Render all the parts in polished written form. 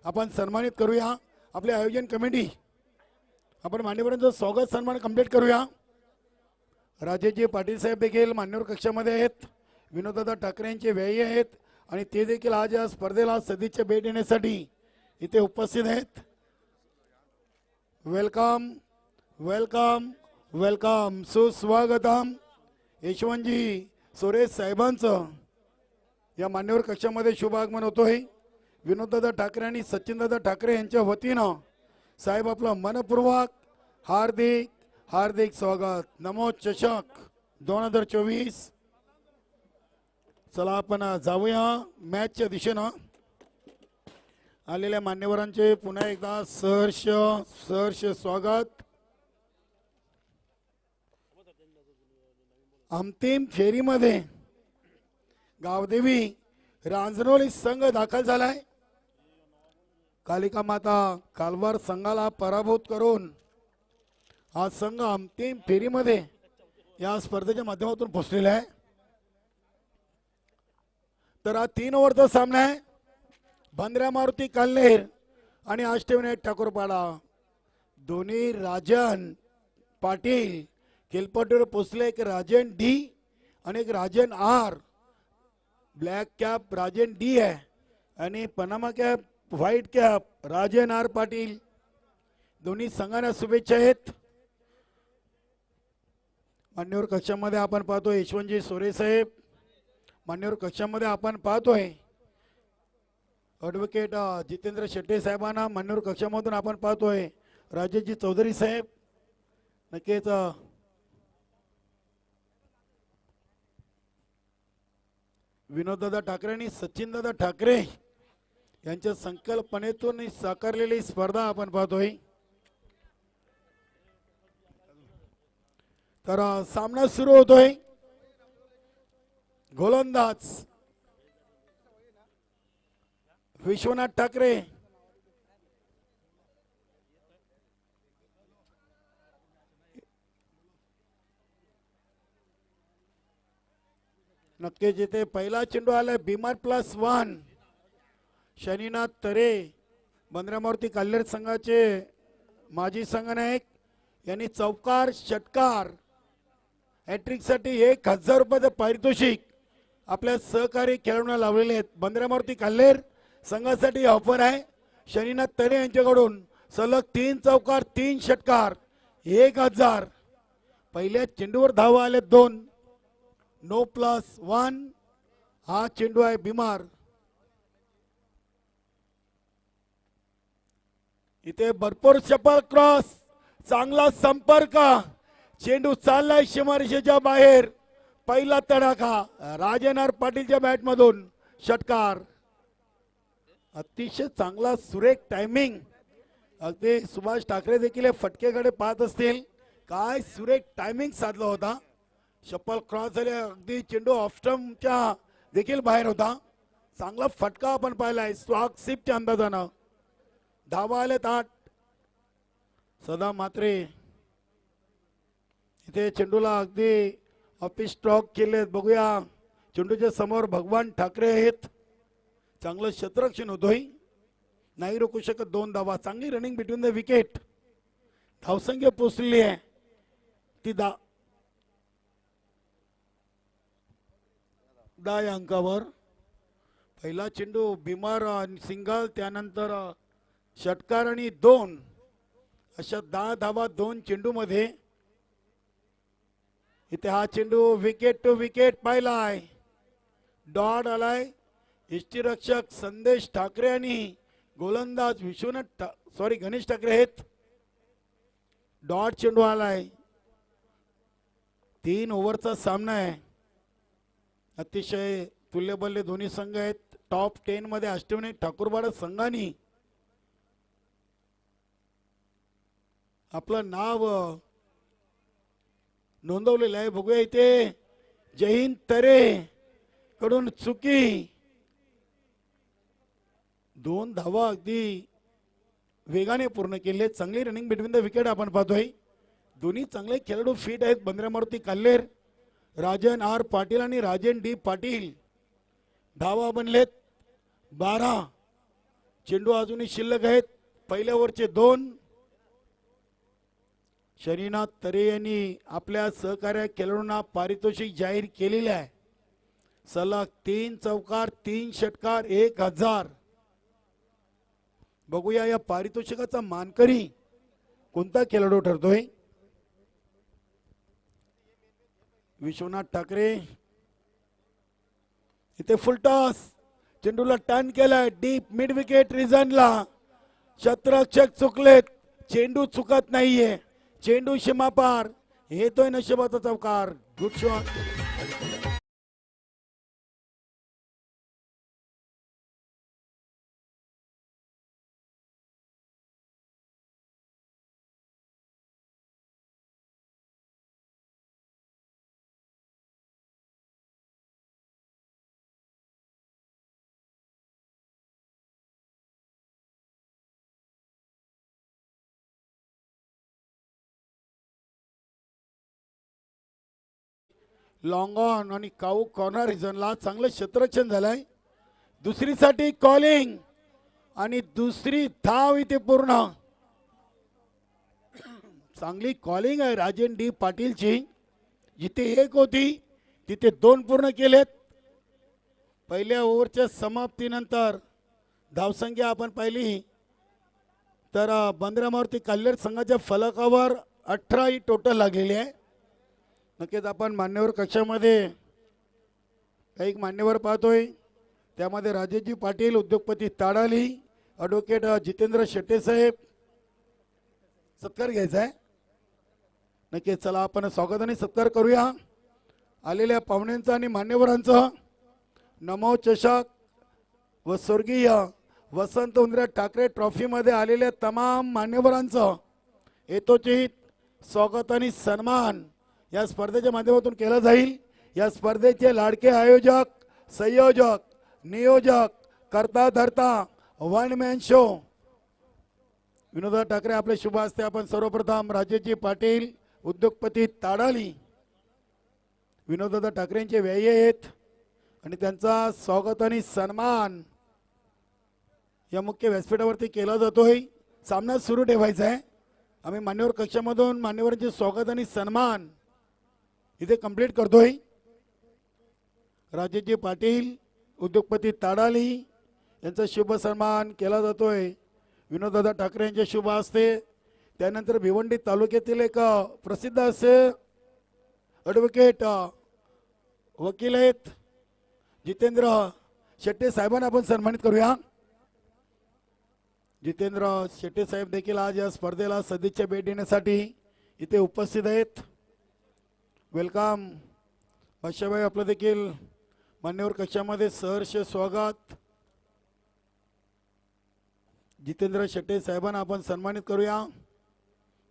आपण सन्मानित करूया आपले आयोजन कमिटी। आपण मान्यवरांचं स्वागत सन्मान कंप्लीट करूया। राजेशजी पाटील साहेब देखील मान्यवर कक्षामध्ये आहेत। विनोददादा ठाकरे यांचे व्ययी आहेत आणि ते देखील आज या स्पर्धेला सदिच्छा भेट देण्यासाठी इथे उपस्थित आहेत। वेलकम वेलकम वेलकम, सुस्वागतम। यशवंतजी सुरेश साहेबांचं या मान्यवर कक्षामध्ये शुभ आगमन होतोय। विनोददादा ठाकरे आणि सचिनदादा ठाकरे यांच्या वतीनं साहेब आपलं मनपूर्वक हार्दिक हार्दिक स्वागत। नमो चषक 2024। चला आपण जाऊया मॅचच्या दिशेनं। आलेल्या मान्यवरांचे पुन्हा एकदा सहर्ष स्वागत। अंतिम फेरीमध्ये गावदेवी रांजणोली संघ दाखल झालाय। कालिका माता कालवार संघाला पराभूत करून हा संघ अंतिम फेरीमध्ये या स्पर्धेच्या माध्यमातून पोहोचलेला आहे। तर हा 3 ओव्हरचा सामना आहे। बंद्रा मारुती कल्लेर आणि अष्टविनायक ठाकूरपाडा दोन्ही राजन पाटील केलपटूर पोचले। एक राजन डी आणि एक Rajan R. Black cap Rajan D आहे आणि Panama cap white cap Rajan R Patil. दोन्ही संघांना शुभेच्छा आहेत। मान्यवर कक्षामध्ये आपण पाहतोय यशवंतजी सोरे साहेब। मान्यवर कक्षामध्ये आपण पाहतोय ॲडव्होकेट जितेंद्र शेट्टे साहेबांना। मान्यवर कक्षामधून आपण पाहतोय राजेशजी चौधरी साहेब। नक्कीच विनोददादा ठाकरे आणि सचिनदादा ठाकरे यांच्या संकल्पनेतून साकारलेली स्पर्धा आपण पाहतोय। तर सामना सुरू होतोय। गोलंदाज विश्वनाथ ठाकरे नक्की जिथे पहिला चेंडू आलाय बिमार +1 शनीनाथ तरे बंद्रा मारुती कल्लेर संघाचे माजी संघनायक यांनी चौकार षटकार हॅट्रिक साठी 1000 रुपयाचं पारितोषिक आपल्या सहकारी खेळाडूंना लावलेले आहेत। बंद्रा मारुती कल्लेर संघासाठी ऑफर आहे। शनीनाथ तरे यांच्याकडून सलग 3 चौकार 3 षटकार 1000। पहिल्या चेंडूवर धावा आले 2। नो +1 हा चेंडू आहे बिमार। इथे भरपूर शपल क्रॉस चांगला संपर्क चेंडू चाललाय सीमारेषेच्या बाहेर। पहिला तडाखा राजनार पाटीलच्या बॅट मधून षटकार। अतिशय चांगला सुरेख टायमिंग। अगदी सुभाष ठाकरे देखील फटकेकडे पाहत असतील। काय सुरेख टायमिंग साधला होता। शपल क्रॉस झाले अगदी चेंडू ऑफस्टम्पच्या देखील बाहेर होता। चांगला फटका आपण पाहिलाय स्वाग सिपच्या अंदाजानं। धावा आले 8। सदा मात्रे इथे चेंडूला अगदी ऑफिस स्ट्रोक केले। बघूया चेंडूच्या समोर भगवान ठाकरे आहेत। चांगलं क्षेत्ररक्षण होतोय नाही रोखू शकत। 2 धावा चांगली रनिंग बिटवीन द विकेट। धावसंख्या पोचलेली आहे ती 10 या अंकावर। पहिला चेंडू बिमार सिंगल त्यानंतर षटकार आणि 2 अशा 10 धावा 2 चेंडू मध्ये। इथे हा चेंडू विकेट टू विकेट पाहिलाय। डॉट आलाय। यष्टीरक्षक संदेश ठाकरे आणि गोलंदाज गणेश ठाकरे आहेत। डॉट चेंडू आलाय। 3 ओव्हरचा सामना आहे। अतिशय तुल्यबल्ले दोन्ही संघ आहेत। टॉप 10 मध्ये अष्टविनायक ठाकूरपाडा संघाने आपलं नाव नोंदवलेलं आहे। बघूया इथे जयहिंद तरे कडून चुकी। 2 धावा अगदी वेगाने पूर्ण केले। चांगली रनिंग बिटवीन द विकेट आपण पाहतोय। दोन्ही चांगले खेळाडू फिट आहेत। बंद्रा मारुती कल्लेर राजन आर पाटील आणि राजन डी पाटील। धावा बनलेत 12। चेंडू अजूनही शिल्लक आहेत. पहिल्या ओव्हरचे 2. शनीनाथ तरे यांनी आपल्या सहकार्य खेळाडूंना पारितोषिक जाहीर केलेले आहे. सलग 3 चौकार 3 षटकार 1000. बघूया या पारितोषिकाचा मानकरी कोणता खेळाडू ठरतोय. विश्वनाथ ठाकरे इथे फुलटॉस, चेंडूला टर्न केलाय डीप मिड विकेट रिझनला. क्षेत्ररक्षक चुकलेत, चेंडू चुकत नाहीये, चेंडू सीमापार. येतोय नशिबाचा चौकार. Good shot. लॉंग ऑन आणि काऊ कॉर्नर रिझनला चांगलं क्षेत्ररक्षण झालंय. दुसरीसाठी कॉलिंग आणि दुसरी धाव इथे पूर्ण. चांगली कॉलिंग आहे राजेन डी पाटीलची. जिथे 1 होती तिथे 2 पूर्ण केलेत. पहिल्या ओव्हरच्या समाप्तीनंतर धावसंख्या आपण पाहिली तर बंदरामारुती कल्लेर संघाच्या फलकावर 18 ही टोटल लागलेली आहे. नक्कीच आपण मान्यवर कक्षामध्ये काही मान्यवर पाहतोय. त्यामध्ये राजेशजी पाटील, उद्योगपती ताडाली, ॲडव्होकेट जितेंद्र शेट्टे साहेब. सत्कार घ्यायचा आहे. नक्कीच चला आपण स्वागत आणि सत्कार करूया आलेल्या पाहुण्यांचा आणि मान्यवरांचं. नमो चषक व स्वर्गीय वसंत उंद्रे ठाकरे ट्रॉफीमध्ये आलेल्या तमाम मान्यवरांचं यथोचित स्वागत आणि सन्मान या स्पर्धेच्या माध्यमातून केला जाईल. या स्पर्धेचे लाडके आयोजक, संयोजक, नियोजक, करता धरता, वन मॅन शो विनोदा ठाकरे आपले शुभ हस्ते आपण सर्वप्रथम राजेशजी पाटील, उद्योगपती ताडाली, विनोदा ठाकरेंचे व्यय आहेत आणि त्यांचा स्वागत आणि सन्मान या मुख्य व्यासपीठावरती केला जातोय. सामना सुरू ठेवायचा आहे. आम्ही मान्यवर कक्षामधून मान्यवरांचे स्वागत आणि सन्मान इथे कंप्लीट करतोय. राजेशजी पाटील, उद्योगपती ताडाली यांचा शुभ सन्मान केला जातोय विनोददादा ठाकरे यांच्या शुभ हस्ते. त्यानंतर भिवंडी तालुक्यातील एक प्रसिद्ध असे ॲडव्होकेट वकील आहेत जितेंद्र शेट्टे साहेबांना आपण सन्मानित करूया. जितेंद्र शेट्टे साहेब देखील आज या स्पर्धेला सदिच्छा भेट देण्यासाठी इथे उपस्थित आहेत. वेलकम भाषाभाई, आपलं देखील मान्यवर कक्षामध्ये सहर्ष स्वागत. जितेंद्र शेट्टे साहेबांना आपण सन्मानित करूया.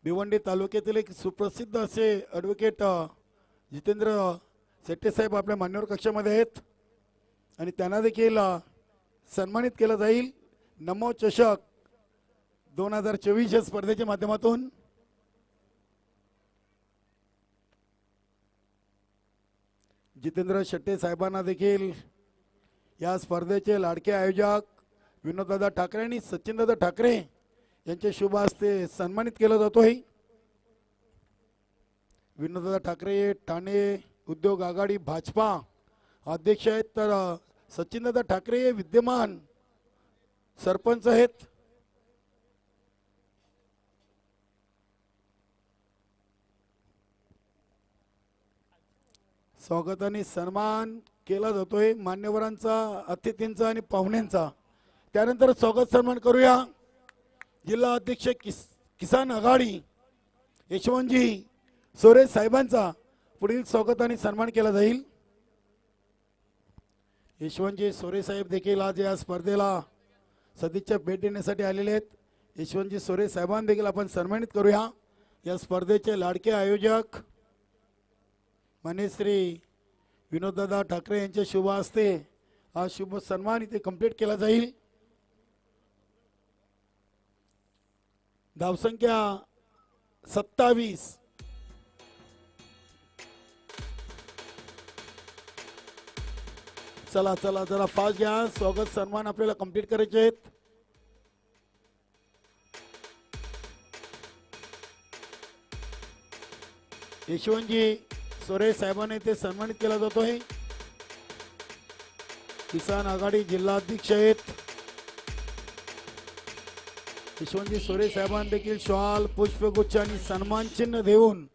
भिवंडी तालुक्यातील एक सुप्रसिद्ध असे ॲडव्होकेट जितेंद्र शेट्टे साहेब आपल्या मान्यवर कक्षामध्ये आहेत आणि त्यांना देखील सन्मानित केलं जाईल नमो चषक 2024 या स्पर्धेच्या माध्यमातून. जितेंद्र शेट्टे साहेबांना देखील या स्पर्धेचे लाडके आयोजक विनोददादा ठाकरे आणि सचिनदादा ठाकरे यांचे शुभ हस्ते सन्मानित केलं जातोय. विनोददादा ठाकरे ठाणे उद्योग आघाडी भाजपा अध्यक्ष आहेत, तर सचिनदादा ठाकरे हे विद्यमान सरपंच आहेत. स्वागत आणि सन्मान केला जातोय मान्यवरांचा, अतिथींचा आणि पाहुण्यांचा. त्यानंतर स्वागत सन्मान करूया जिल्हा अध्यक्ष किसान आघाडी यशवंतजी सोरे साहेबांचा. पुढील स्वागत आणि सन्मान केला जाईल. यशवंतजी सोरे साहेब देखील आज या स्पर्धेला सदिच्छा भेट देण्यासाठी आलेले आहेत. यशवंतजी सोरे साहेबांना देखील आपण सन्मानित करूया. या स्पर्धेचे लाडके आयोजक मान्य श्री विनोददादा ठाकरे यांच्या शुभ हस्ते हा शुभ सन्मान इथे कंप्लीट केला जाईल. धावसंख्या 27. चला चला जरा फास्ट घ्या. स्वागत सन्मान आपल्याला कंप्लीट करायचे आहेत. यशवंतजी सोरे साहेबांनी ते सन्मानित केला जातोय. किसान आघाडी जिल्हाध्यक्ष आहेत यशवंतजी सोरे साहेबांना देखील शॉल पुष्पगुच्छ आणि सन्मान चिन्ह देऊन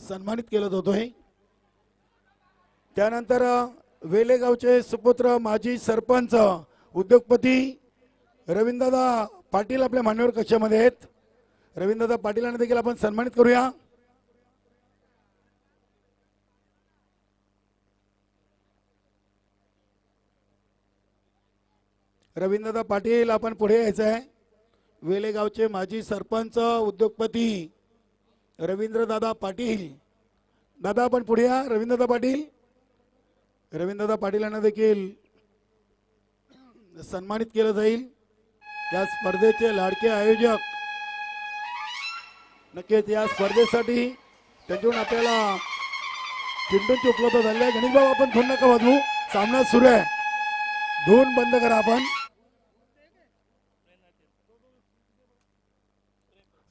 सन्मानित केलं जातोय. त्यानंतर वेलेगावचे सुपुत्र माजी सरपंच उद्योगपती रवींद्रदादा पाटील आपल्या मान्यवर कक्षामध्ये आहेत. रवींद्रदादा पाटीलांना देखील आपण सन्मानित करूया. रवींद्रदादा पाटील आपण पुढे यायचं आहे. वेलेगावचे माजी सरपंच उद्योगपती रवींद्रदादा पाटील. दादा आपण पुढे या. रवींद्रदादा पाटील. रवींद्रदादा पाटीलांना देखील सन्मानित केलं जाईल. या स्पर्धेचे लाडके आयोजक. नक्कीच या स्पर्धेसाठी त्यांच्याकडून आपल्याला चिंटूंची उपलब्ध झाली आहे. गणेश भाऊ आपण धून नका वाजवू, सामना सुरू आहे. धून बंद करा आपण.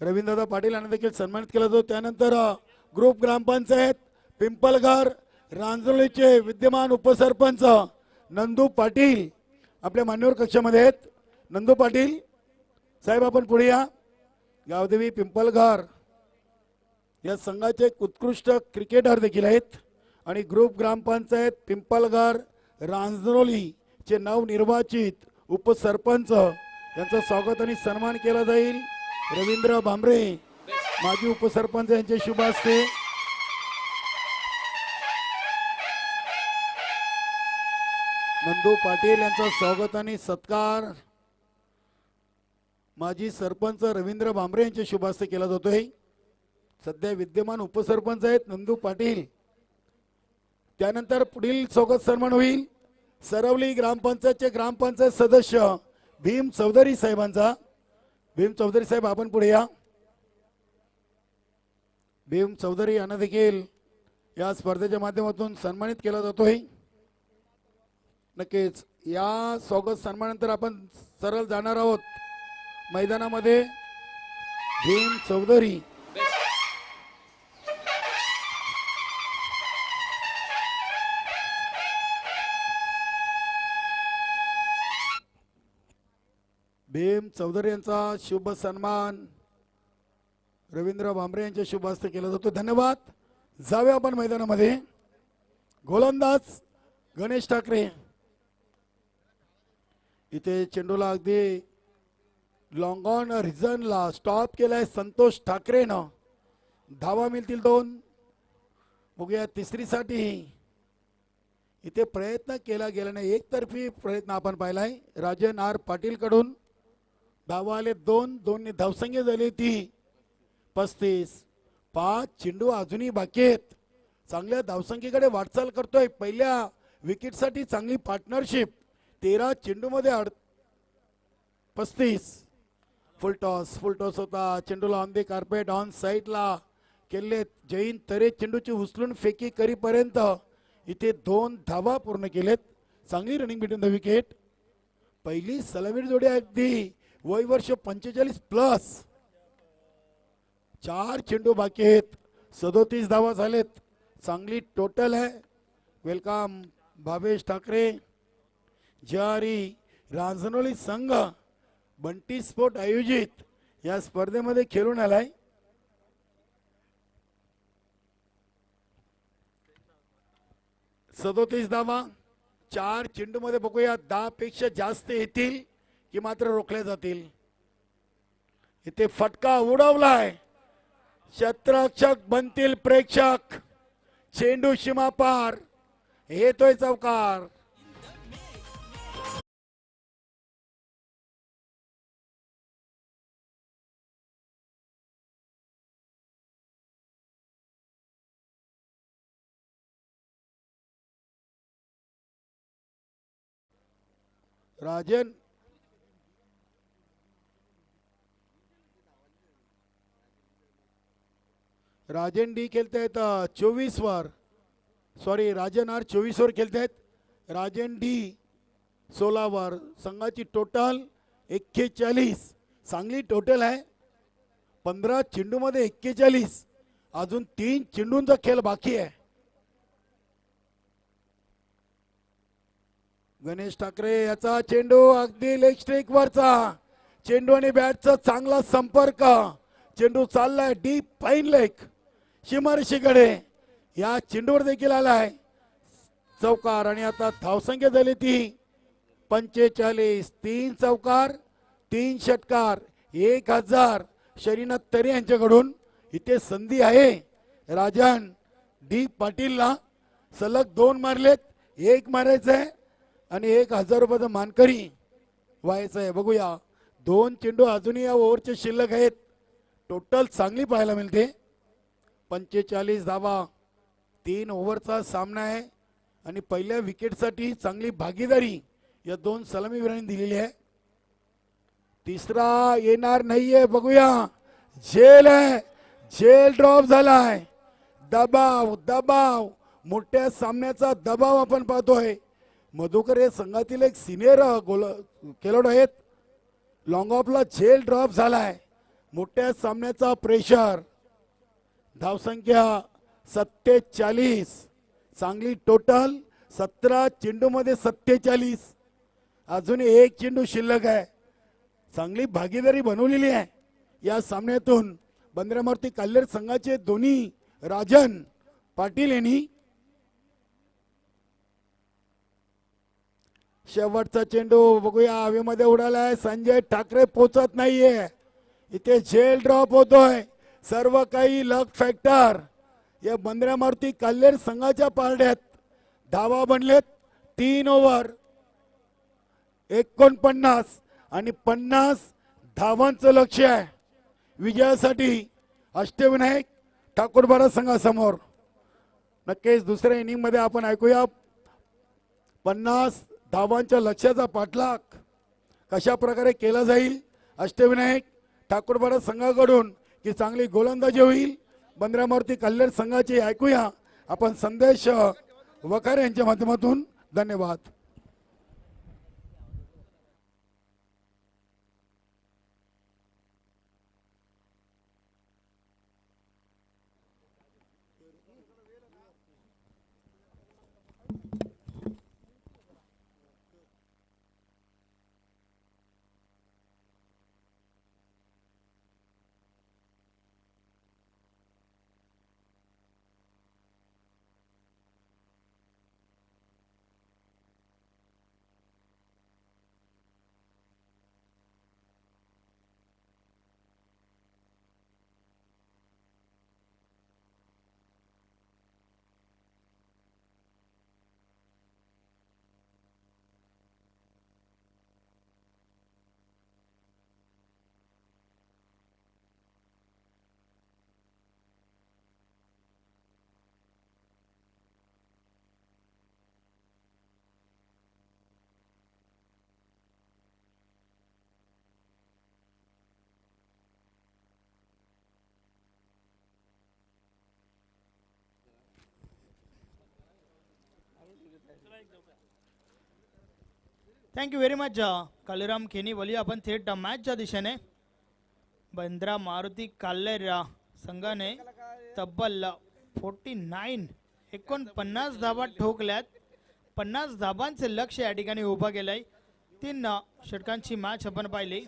रवींद्रदादा पाटील यांना देखील सन्मानित केला जातो. त्यानंतर ग्रुप ग्रामपंचायत पिंपलघर रांजोलीचे विद्यमान उपसरपंच नंदू पाटील आपल्या मान्यवर कक्षामध्ये आहेत. नंदू पाटील साहेब आपण पुढे या. गावदेवी पिंपलघर या संघाचे उत्कृष्ट क्रिकेटर देखील आहेत आणि ग्रुप ग्रामपंचायत पिंपलघर रांजरोली चे नवनिर्वाचित उपसरपंच यांचं स्वागत आणि सन्मान केला जाईल. रवींद्र भांबरे माजी उपसरपंच यांचे शुभ हस्ते. नंदू पाटील यांचा स्वागत आणि सत्कार माजी सरपंच रवींद्र भांबरे यांचे शुभ हस्ते केला जातोय. सध्या विद्यमान उपसरपंच आहेत नंदू पाटील. त्यानंतर पुढील स्वागत सन्मान होईल सरवली ग्रामपंचायतचे ग्रामपंचायत सदस्य भीम चौधरी साहेबांचा. भीम चौधरी साहेब आपण पुढे या. भीम चौधरी यांना देखील या स्पर्धेच्या माध्यमातून सन्मानित केला जातोय. नक्कीच या स्वागत सन्मानानंतर आपण सरळ जाणार आहोत मैदानामध्ये. भीम चौधरी भीम चौधरी यांचा शुभ सन्मान रवींद्र भांबरे यांच्या शुभ हस्ते केला जातो. धन्यवाद. जाऊया आपण मैदानामध्ये. गोलंदाज गणेश ठाकरे. इथे चेंडूला अगदी लॉंग ऑन रिझनला स्टॉप केलाय संतोष ठाकरेनं. धावा मिळतील 2. बघूया तिसरीसाठी इथे प्रयत्न केला गेला नाही. एकतर्फी प्रयत्न आपण पाहिलाय राजन आर पाटील कडून. धावा आले 2. 2 धावसंख्या झाली ती 35. 5 चेंडू अजूनही बाकी आहेत. चांगल्या धावसंख्येकडे वाटचाल करतोय. पहिल्या विकेटसाठी चांगली पार्टनरशिप. 13 चेंडूमध्ये 35. फुल टॉस होता. चेंडूला ऑन द कार्पेट ऑन साईडला केले. जैन तरे चेंडूची उचलून फेकी करीपर्यंत इथे 2 धावा पूर्ण केलेत. चांगली रनिंग बिटवीन द विकेट. पहिली सलामीर जोडी अगदी वय वर्ष 45 प्लस. 4 चेंडू बाकी आहेत. 37 धावा झालेत. चांगली टोटल आहे. वेलकम भावेश ठाकरे. जारी रांजनोली संघ बंटी स्पोर्ट आयोजित या स्पर्धेमध्ये खेळून आलाय. सदोतीस धावा 4 चेंडू मध्ये. बघूया 10 पेक्षा जास्त येतील की मात्र रोखले जातील. इथे फटका उडवलाय. क्षेत्ररक्षक बनतील प्रेक्षक. चेंडू सीमा पार. येतोय चौकार. राजन राजन डी खेळतायत 24 वर. सॉरी राजन आर 24 वर खेळतायत. राजन डी 16 वर. संघाची टोटल 41. चांगली टोटल आहे. 15 चेंडू मध्ये 41. अजून 3 चेंडूंचा खेळ बाकी आहे. गणेश ठाकरे याचा चेंडू अगदी लेग स्ट्रिक वरचा चेंडू आणि बॅटचा चांगला संपर्क. चेंडू चाललाय डीप फाईन लेग सीमारेषेकडे. या चेंडूवर देखील आलाय चौकार आणि आता धावसंख्या झाली ती 45. 3 चौकार 3 षटकार 1000. शरीनाथ तरे यांच्याकडून इथे संधी आहे. राजन डी पाटीलला सलग 2 मारलेत, 1 मारायचंय आणि 1000 रुपयाचा मानकरी व्हायचं आहे. बघूया 2 चेंडू अजूनही या ओव्हरचे शिल्लक आहेत. टोटल चांगली पाहायला मिळते. 45 धावा 3 ओव्हरचा सामना आहे आणि पहिल्या विकेटसाठी चांगली भागीदारी या 2 सलामीवीरांनी दिलेली आहे. तिसरा येणार नाहीये. बघूया झेल आहे, झेल ड्रॉप झालाय. दबाव दबाव मोठ्या सामन्याचा दबाव आपण पाहतोय. मधुकर हे संघातील एक सिनियर खेळाडू आहेत. लॉंग ऑफला झेल ड्रॉप झालाय. मोठ्या सामन्याचा प्रेशर. धावसंख्या 47. चांगली टोटल 17 चेंडू मध्ये 47. अजून 1 चेंडू शिल्लक आहे. चांगली भागीदारी बनवलेली आहे या सामन्यातून. बंदरामारुती काल्हेर संघाचे दोन्ही राजन पाटील यांनी. शेवटचा चेंडू बघूया हवेमध्ये उडालाय. संजय ठाकरे पोचत नाहीये. इथे झेल ड्रॉप होतोय. सर्व काही लक फॅक्टर या बंदरामारुती काल्हेर संघाच्या पारड्यात. धावा बनलेत 3 ओव्हर 49 आणि 50 धावांचं लक्ष्य आहे विजयासाठी अष्टविनायक ठाकूरबारा संघासमोर. नक्कीच दुसऱ्या इनिंग मध्ये आपण ऐकूया 50 धावांच्या लक्ष्याचा पाठलाग कशा प्रकारे केला जाईल अष्टविनायक ठाकूरबारा संघाकडून. की चांगली गोलंदाजी होईल बंदरामारुती काल्हेर संघाची. ऐकूया आपण संदेश वखारे यांच्या माध्यमातून. धन्यवाद. Thank you very much Kaliram Kheni. बोलूया आपण थेट मॅचच्या दिशेने. बंद्रा मारुती काल्हेर संघाने तब्बल 49 धावा ठोकल्यात. 50 धाबांचे लक्ष या ठिकाणी उभा केलंय. 3 षटकांची मॅच आपण पाहिली.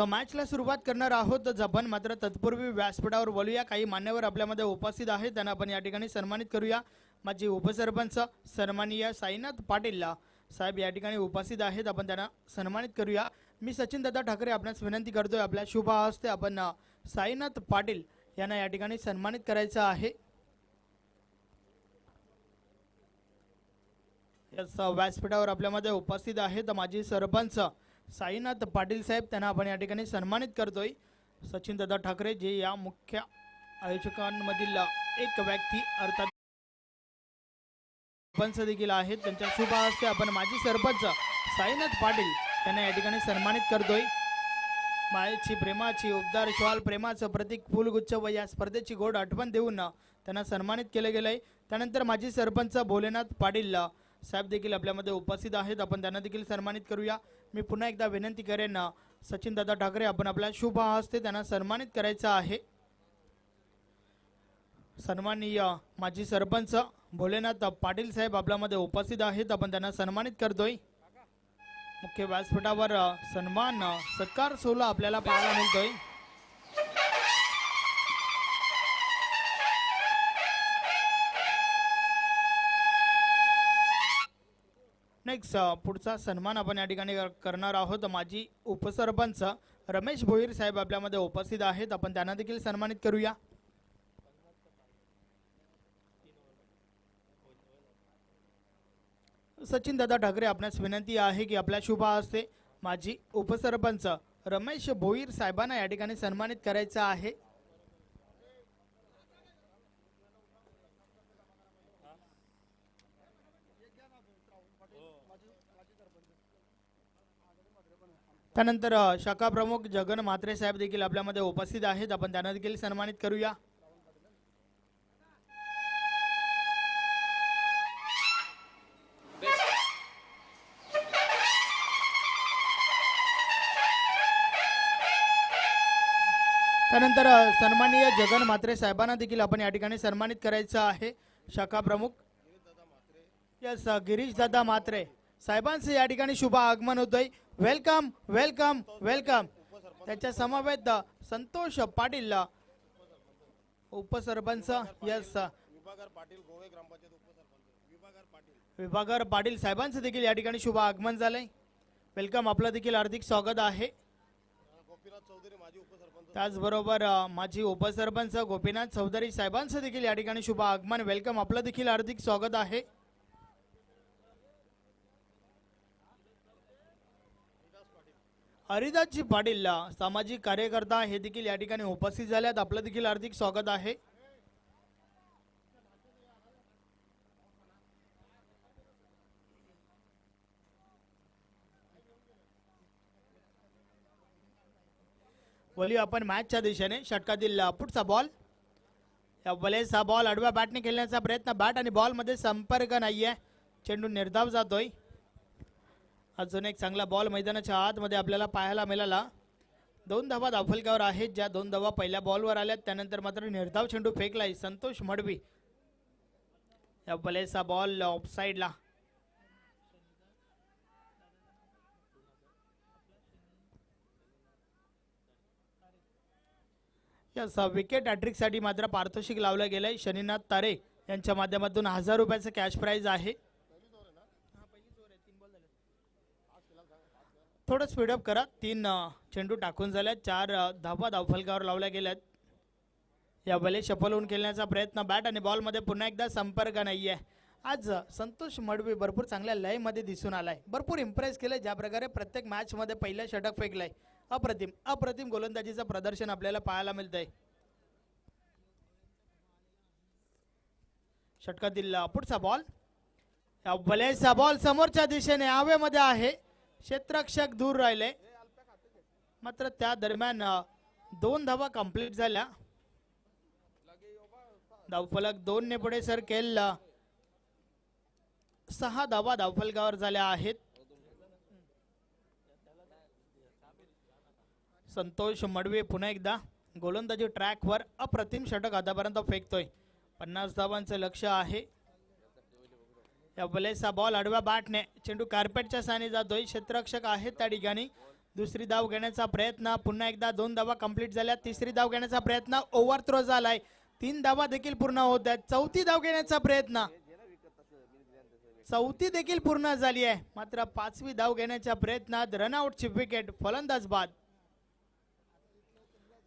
मॅचला सुरुवात करणार आहोत आपण. मात्र तत्पूर्वी व्यासपीठावर बोलूया. काही मान्यवर आपल्यामध्ये उपस्थित आहेत, त्यांना आपण या ठिकाणी सन्मानित करूया. माझे उपसरपंच सन्माननीय साईनाथ पाटील साहेब या ठिकाणी उपस्थित आहेत, आपण त्यांना सन्मानित करूया. मी सचिन दादा ठाकरे आपणास विनंती करतोय, आपल्या शुभ हस्ते आपण साईनाथ पाटील यांना या ठिकाणी सन्मानित करायचं आहे. व्यासपीठावर आपल्यामध्ये उपस्थित आहेत माजी सरपंच साईनाथ पाटील साहेब, त्यांना आपण या ठिकाणी सन्मानित करतोय. सचिन दादा ठाकरे जे या मुख्य आयोजकांमधील एक व्यक्ती अर्थात सरपंच देखील आहेत, त्यांच्या शुभ हस्ते आपण माजी सरपंच साईनाथ पाटील यांना या ठिकाणी सन्मानित करतोय. मायेची प्रेमाची उबदार श्वाल प्रेमाचं प्रतीक फुलगुच्छ व या स्पर्धेची गोड आठवण देऊन त्यांना सन्मानित केले गेले. त्यानंतर माजी सरपंच भोलेनाथ पाटील साहेब देखील आपल्यामध्ये उपस्थित आहेत. आपण त्यांना देखील सन्मानित करूया. मी पुन्हा एकदा विनंती करेन सचिन दादा ठाकरे आपण आपल्या शुभ हस्ते त्यांना सन्मानित करायचं आहे. सन्माननीय माजी सरपंच भोलेनाथ पाटील साहेब आपल्यामध्ये उपस्थित आहेत. आपण त्यांना सन्मानित करतोय. मुख्य व्यासपीठावर सन्मान सत्कार सोहळा आपल्याला पाहायला मिळतोय. नेक्स्ट पुढचा सन्मान आपण या ठिकाणी करणार आहोत. माजी उपसरपंच रमेश भोईर साहेब आपल्यामध्ये उपस्थित आहेत. आपण त्यांना देखील सन्मानित करूया. सचिन दादा ठाकरे आपणास विनंती आहे की आपल्या शुभ हस्ते माजी उपसरपंच रमेश भोईर साहेबांना या ठिकाणी सन्मानित करायचं आहे. त्यानंतर शाखा प्रमुख जगन म्हात्रे साहेब देखील आपल्यामध्ये उपस्थित आहेत. आपण त्यांना देखील सन्मानित करूया. त्यानंतर सन्माननीय जगन म्हात्रे साहेबांना देखील आपण या ठिकाणी सन्मानित करायचं आहे. शाखा प्रमुख यस गिरीश दादा म्हात्रे साहेबांचे या ठिकाणी शुभ आगमन होतोय. Welcome welcome welcome. त्याच्या समवेत संतोष पाटील उपसरपंच यस विभागर पाटील साहेबांचं देखील या ठिकाणी शुभ आगमन झालंय. वेलकम आपलं देखील हार्दिक स्वागत आहे. त्याचबरोबर माजी उपसरपंच गोपीनाथ चौधरी साहेबांचं देखील या ठिकाणी शुभ आगमन. वेलकम आपलं देखील हार्दिक स्वागत आहे. हरिदासजी पाटील सामाजिक कार्यकर्ता हे देखील या ठिकाणी उपस्थित झाल्यात. आपलं देखील हार्दिक स्वागत आहे. वली आपण मॅचच्या दिशेने षटकातील पुढचा बॉल या वलेचा बॉल आडव्या बॅटने खेळण्याचा प्रयत्न. बॅट आणि बॉल मध्ये संपर्क नाहीये. चेंडू निर्धाव जातोय. अजून एक चांगला बॉल मैदानाच्या आतमध्ये आपल्याला पाहायला मिळाला. 2 धावा धावफलकावर आहेत. ज्या 2 धावा पहिल्या बॉलवर आल्यात त्यानंतर मात्र निर्धाव चेंडू फेकलाय संतोष मडवी. या वलेचा बॉल ऑफसाइडला. विकेट हॅट्रिक साठी मात्र पारितोषिक लावलं गेलंय. शनीनाथ तारे यांच्या माध्यमातून 1000 रुपयाचं कॅश प्राइज आहे. थोडं स्पीडअप करा. 3 चेंडू टाकून झाल्यात. 4 धावा धावफलकावर लावल्या गेल्यात. या बले शफल होऊन खेळण्याचा प्रयत्न. बॅट आणि बॉल मध्ये पुन्हा एकदा संपर्क नाहीये. आज संतोष मडवी भरपूर चांगल्या लय मध्ये दिसून आलाय. भरपूर इम्प्रेस केलंय. ज्या प्रकारे प्रत्येक मॅच मध्ये पहिलं षटक फेकलंय. अप्रतिम अप्रतिम गोलंदाजीचं प्रदर्शन आपल्याला पाहायला मिळतंय. षटकातील पुढचा बॉल या बलेचा बॉल समोरच्या दिशेने हवेमध्ये आहे. क्षेत्ररक्षक दूर राहिले. मात्र त्या दरम्यान 2 धावा कंप्लीट झाल्या. धावफलक 2 ने पुढे सरकेल. 6 धावा धावफलकावर झाल्या आहेत. संतोष मडवी पुन्हा एकदा गोलंदाजी ट्रॅकवर अप्रतिम षटक आतापर्यंत फेकतोय. 50 धावांचं लक्ष आहे. या बलेचा बॉल आडव्या बॅटने चेंडू कार्पेटच्या साने जातोय. क्षेत्ररक्षक आहेत त्या ठिकाणी. दुसरी धाव घेण्याचा प्रयत्न. पुन्हा एकदा 2 धावा कंप्लीट झाल्या. तिसरी धाव घेण्याचा प्रयत्न. ओव्हर थ्रो झालाय. 3 धावा देखील पूर्ण होत आहेत. चौथी धाव घेण्याचा प्रयत्न. चौथी देखील पूर्ण झाली आहे. मात्र 5वी धाव घेण्याच्या प्रयत्नात रनआउटची विकेट. फलंदाज बाद.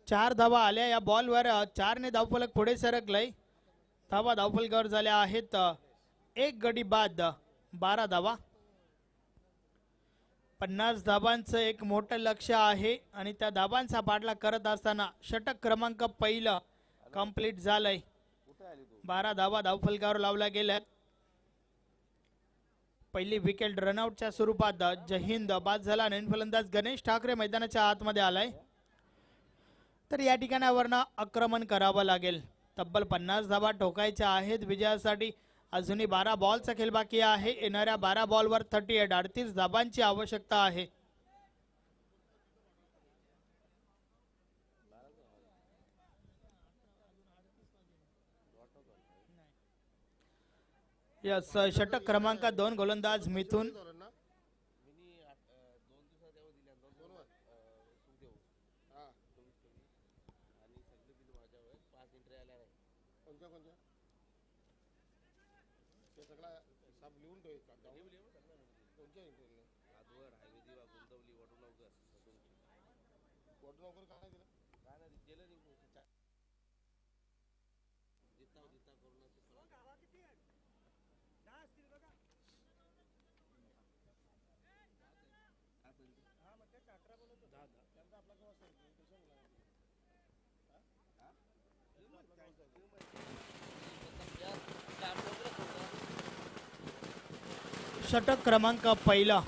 4 धावा आल्या या बॉलवर. 4 ने धावफलक पुढे सरकलंय. धावा धावफलकावर झाल्या आहेत. 1 गडी बाद. 12 धावा. 50 धावांचं एक मोठं लक्ष आहे आणि त्या धावांचा पाठलाग करत असताना षटक क्रमांक पहिलं कंप्लीट झालंय. 12 धावा धावफलकावर लावल्या गेल्यात. पहिली विकेट रनआउटच्या स्वरूपात जयहिंद बाद झाला. नवीन फलंदाज गणेश ठाकरे मैदानाच्या आतमध्ये आलाय. तर या ठिकाणावरनं आक्रमण करावं लागेल. तब्बल 50 धावा ठोकायच्या आहेत विजयासाठी. अजूनही 12 बॉलचा खेळ बाकी आहे. येणाऱ्या 12 बॉलवर 38 धाबांची आवश्यकता आहे. यस, षटक क्रमांक 2 गोलंदाज मिथून. षटक क्रमांक पहिला.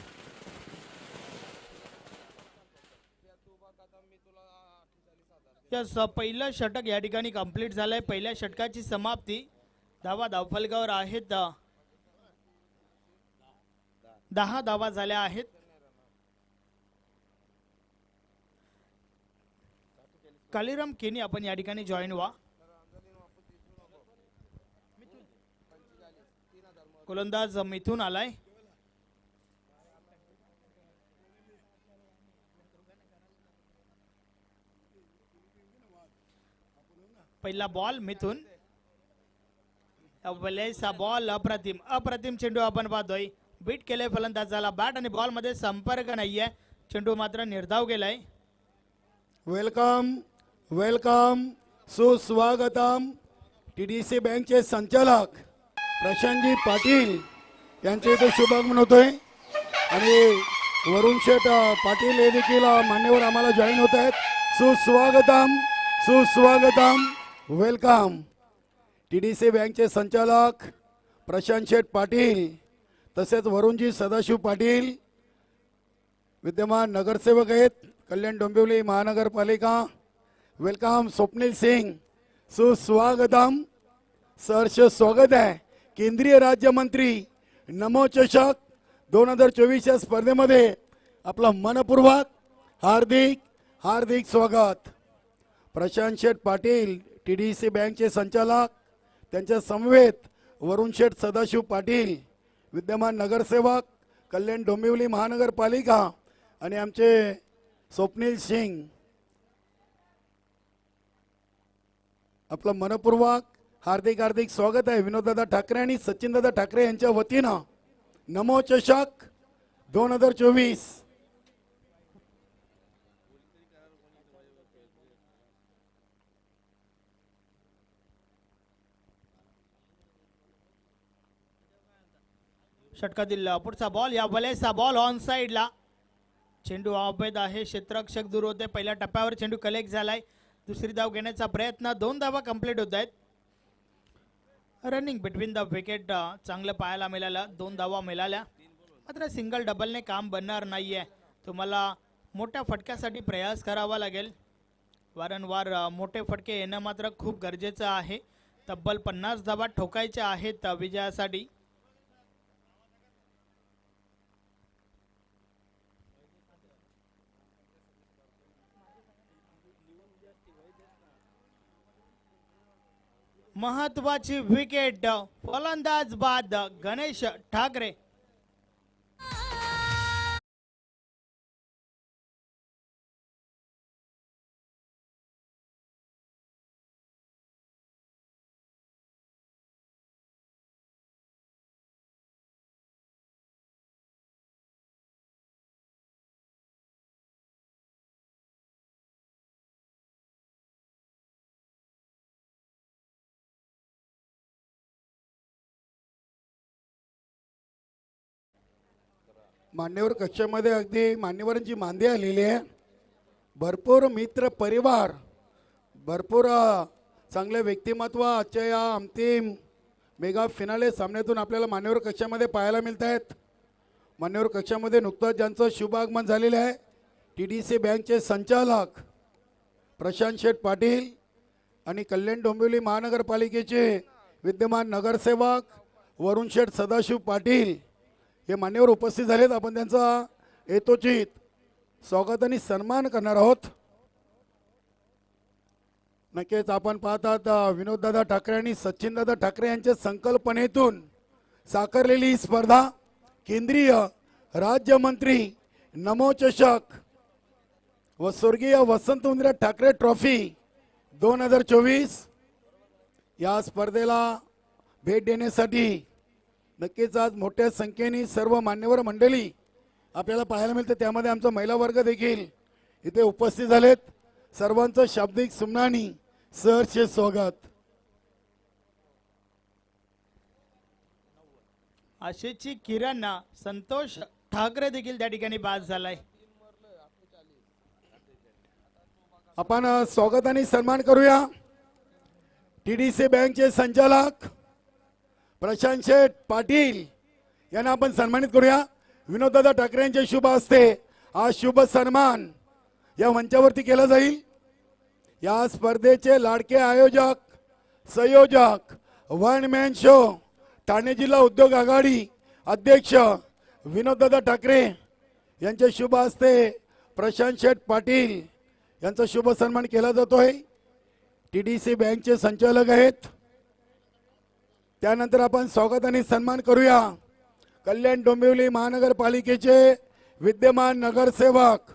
यस, पहिलं षटक या ठिकाणी कंप्लीट झालंय. पहिल्या षटकाची समाप्ती. धावा धावफलकावर आहेत. 10 धावा झाल्या आहेत. कालीराम केनी आपण या ठिकाणी जॉईन व्हा. गोलंदाज मिथून आलाय. पहिला बॉल मिथून. अवलेसा बॉल अप्रतिम चेंडू आपण पाहतोय. बीट केले फलंदाजाला. बॅट आणि बॉल मध्ये संपर्क नाहीये. चेंडू मात्र निर्धाव गेलाय. वेलकम वेलकम सुस्वागतम. TDC बँकचे संचालक प्रशांतजी पाटील यांचे इथे शुभागमन होतोय आणि वरुण शेठ पाटील हे देखील मान्यवर आम्हाला जॉईन होत आहेत. सुस्वागतम सुस्वागतम. वेलकम. TDC बँकचे संचालक प्रशांत शेठ पाटील तसेच वरुणजी सदाशिव पाटील विद्यमान नगरसेवक आहेत कल्याण डोंबिवली महानगरपालिका. वेलकम. स्वप्नील सिंग सुस्वागतम. सहर्ष स्वागत आहे. केंद्रीय राज्यमंत्री नमो चषक 2024 या स्पर्धेमध्ये आपलं मनपूर्वक हार्दिक हार्दिक स्वागत. प्रशांत शेठ पाटील TDC बँकचे संचालक, त्यांच्या समवेत वरुण शेठ सदाशिव पाटील विद्यमान नगरसेवक कल्याण डोंबिवली महानगरपालिका आणि आमचे स्वप्नील सिंग. आपलं मनपूर्वक हार्दिक हार्दिक स्वागत आहे. विनोददादा ठाकरे आणि सचिनदादा ठाकरे यांच्या वतीनं नमो चषक 2024. षटकातील पुढचा बॉल. या बलेचा बॉल ऑन साइडला. चेंडू अवैध आहे. क्षेत्ररक्षक दूर होते. पहिल्या टप्प्यावर चेंडू कलेक्ट झालाय. दुसरी धाव घेण्याचा प्रयत्न. 2 धावा कंप्लीट होत आहेत. रनिंग बिटवीन द विकेट चांगलं पाहायला मिळालं. 2 धावा मिळाल्या. मात्र सिंगल डबलने काम बनणार नाहीये. तुम्हाला मोठ्या फटक्यासाठी प्रयास करावा लागेल. वारंवार मोठे फटके येणं मात्र खूप गरजेचं आहे. तब्बल 50 धावा ठोकायच्या आहेत विजयासाठी. महत्वाची विकेट. फलंदाज बाद गणेश ठाकरे. मान्यवर कक्षामध्ये अगदी मान्यवरांची मांदी आलेली आहे. भरपूर मित्र परिवार, भरपूर चांगले व्यक्तिमत्व आजच्या या अंतिम मेगा फिनाले सामन्यातून आपल्याला मान्यवर कक्षामध्ये पाहायला मिळत आहेत. मान्यवर कक्षामध्ये नुकतंच ज्यांचं शुभागमन झालेलं आहे TDC बँकचे संचालक प्रशांत शेठ पाटील आणि कल्याण डोंबिवली महानगरपालिकेचे विद्यमान नगरसेवक वरुण शेठ सदाशिव पाटील हे मान्यवर उपस्थित झालेत. आपण त्यांचा यथोचित स्वागत आणि सन्मान करणार आहोत. नक्कीच आपण पाहतात विनोददादा ठाकरे आणि सचिनदादा ठाकरे यांच्या संकल्पनेतून साकारलेली ही स्पर्धा केंद्रीय राज्यमंत्री नमो चषक व स्वर्गीय वसंतउंद्र ठाकरे ट्रॉफी 2024 या स्पर्धेला भेट देण्यासाठी नक्कीच आज मोठ्या संख्येने सर्व मान्यवर मंडळी आपल्याला पाहायला मिळते. त्यामध्ये आमचा महिला वर्ग देखील इथे उपस्थित झालेत. सर्वांचं शाब्दिक सुमनानी सहर्ष स्वागत. आशेची किरण संतोष ठाकरे देखील त्या ठिकाणी बाद झालाय. आपण स्वागत आणि सन्मान करूया. TDC बँकचे संचालक प्रशांत शेठ पाटील यांना आपण सन्मानित करूया. विनोददादा ठाकरे यांच्या शुभ हस्ते हा शुभ सन्मान या मंचावरती केला जाईल. या स्पर्धेचे लाडके आयोजक संयोजक वन मॅन शो ठाणे जिल्हा उद्योग आघाडी अध्यक्ष विनोददादा ठाकरे यांच्या शुभ हस्ते प्रशांत शेठ पाटील यांचा शुभ सन्मान केला जातोय. TDC बँकचे संचालक आहेत. त्यानंतर आपण स्वागत आणि सन्मान करूया कल्याण डोंबिवली महानगरपालिकेचे विद्यमान नगरसेवक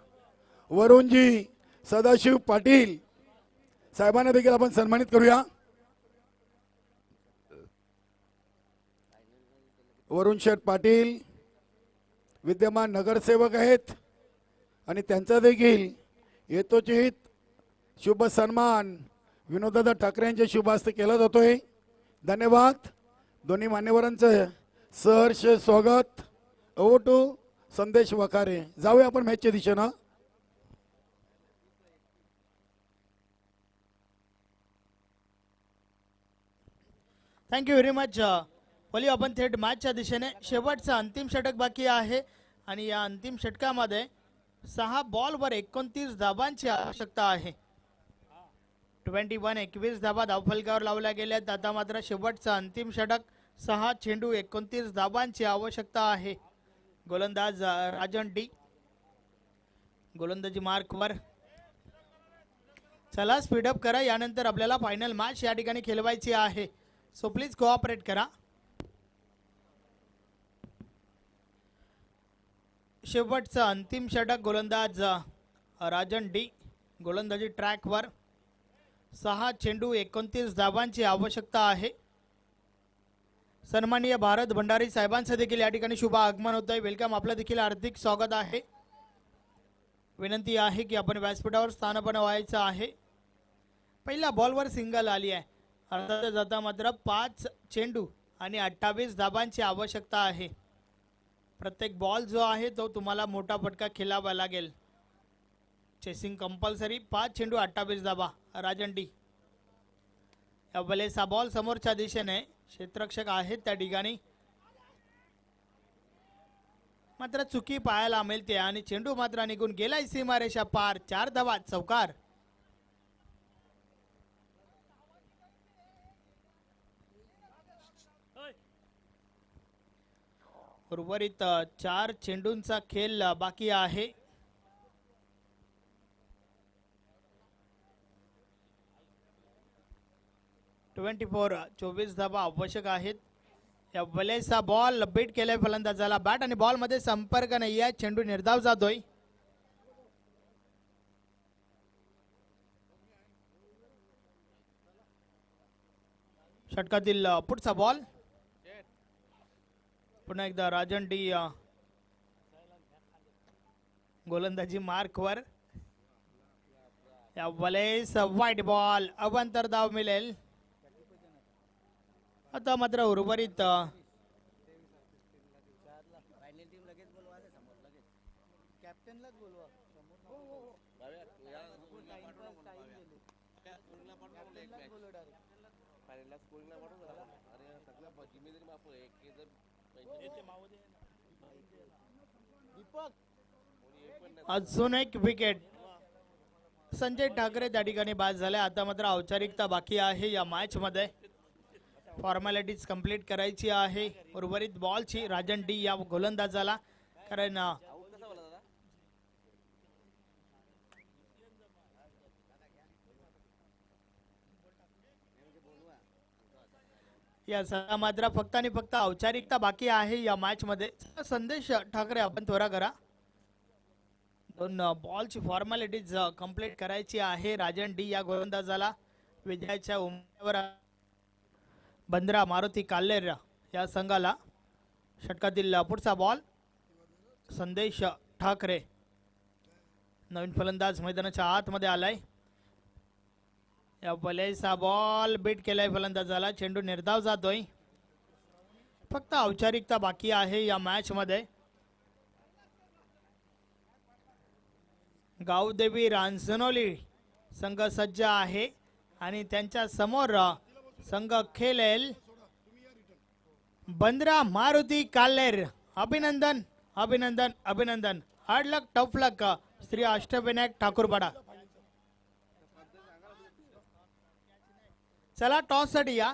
वरुणजी सदाशिव पाटील साहेबांना देखील आपण सन्मानित करूया. वरुण शेठ पाटील विद्यमान नगरसेवक आहेत आणि त्यांचा देखील यथोचित शुभ सन्मान विनोददादा ठाकरे यांच्या शुभ हस्ते केला जातोय. धन्यवाद. दोन्ही मान्यवरांचं सहर्ष स्वागत. ओव्हर टू संदेश वखारे. जाऊया आपण मॅचच्या दिशेनं. Thank you very much. वळूया आपण थेट मॅचच्या दिशेने. शेवटचा अंतिम षटक बाकी आहे आणि या अंतिम षटकामध्ये 6 बॉलवर 29 धाबांची आवश्यकता आहे. 21 धाबा धावफलकावर लावल्या गेल्यात. आता मात्र शेवटचा अंतिम षटक 6 चेंडू 29 धाबांची आवश्यकता आहे. गोलंदाज राजन डी गोलंदाजी मार्कवर. चला स्पीडअप करा. यानंतर आपल्याला फायनल मॅच या ठिकाणी खेळवायची आहे. सो प्लीज कोऑपरेट करा. शेवटचा अंतिम षटक गोलंदाज राजन डी गोलंदाजी ट्रॅकवर. 6 चेंडू 29 धाबांची आवश्यकता आहे. सन्माननीय भारत भंडारी साहेबांचं देखील या ठिकाणी शुभ आगमन होत आहे. वेलकम. आपलं देखील हार्दिक स्वागत आहे. विनंती आहे की आपण व्यासपीठावर स्थानापन्न व्हायचं आहे. पहिल्या बॉलवर सिंगल आली आहे. अर्थातच आता मात्र 5 चेंडू आणि 28 धाबांची आवश्यकता आहे. प्रत्येक बॉल जो आहे तो तुम्हाला मोठा फटका खेळावा लागेल. Chasing compulsory. 5 चेंडू 28 धाबा. राजन डी या वेळेस हा बॉल समोरच्या दिशेने क्षेत्ररक्षक आहेत त्या ठिकाणी मात्र चुकी पाहायला मिळते आणि चेंडू मात्र निघून गेलाय सीमारेषा पार. 4 धावा. चौकार. उर्वरित 4 चेंडूंचा खेळ बाकी आहे. चोवीस धाबा आवश्यक आहेत. या वेळेचा बॉल बीट केलाय फलंदाजाला. बॅट आणि बॉल मध्ये संपर्क नाही आहे. चेंडू निर्धाव जातोय. षटकातील पुढचा बॉल. पुन्हा एकदा राजन डी गोलंदाजी मार्कवर. या वेळेस व्हाईट बॉल. अवांतर धाव मिळेल. आता मात्र उर्वरित अजून एक विकेट. संजय ठाकरे त्या ठिकाणी बाद झाले. आता मात्र औपचारिकता बाकी आहे या मॅच मध्ये. फॉर्मॅलिटीज कंप्लीट करायची आहे. उर्वरित बॉलची राजन डी या गोलंदाजाला, कारण या सगळा मात्र फक्त आणि फक्त औपचारिकता बाकी आहे या मॅच मध्ये. संदेश ठाकरे आपण त्वरा करा. 2 बॉलची फॉर्मॅलिटीज कंप्लीट करायची आहे. राजन डी या गोलंदाजाला विजयाच्या उमेदवार बंद्रा मारुती काल्लेर या संघाला. षटकातील पुढचा बॉल संदेश ठाकरे. नवीन फलंदाज मैदानाच्या आतमध्ये आलाय. या बॉलेचा बॉल बीट केलाय फलंदाजाला. चेंडू निर्धाव जातोय. फक्त औपचारिकता बाकी आहे या मॅच मध्ये. गावदेवी रांजणोली संघ सज्ज आहे आणि त्यांच्या समोर संघ खेळेल बंद्रा मारुती काल्लेर. अभिनंदन अभिनंदन अभिनंदन. हार्ड लक टफ लक श्री अष्टविनायक ठाकूरपाडा. चला टॉस साठी या.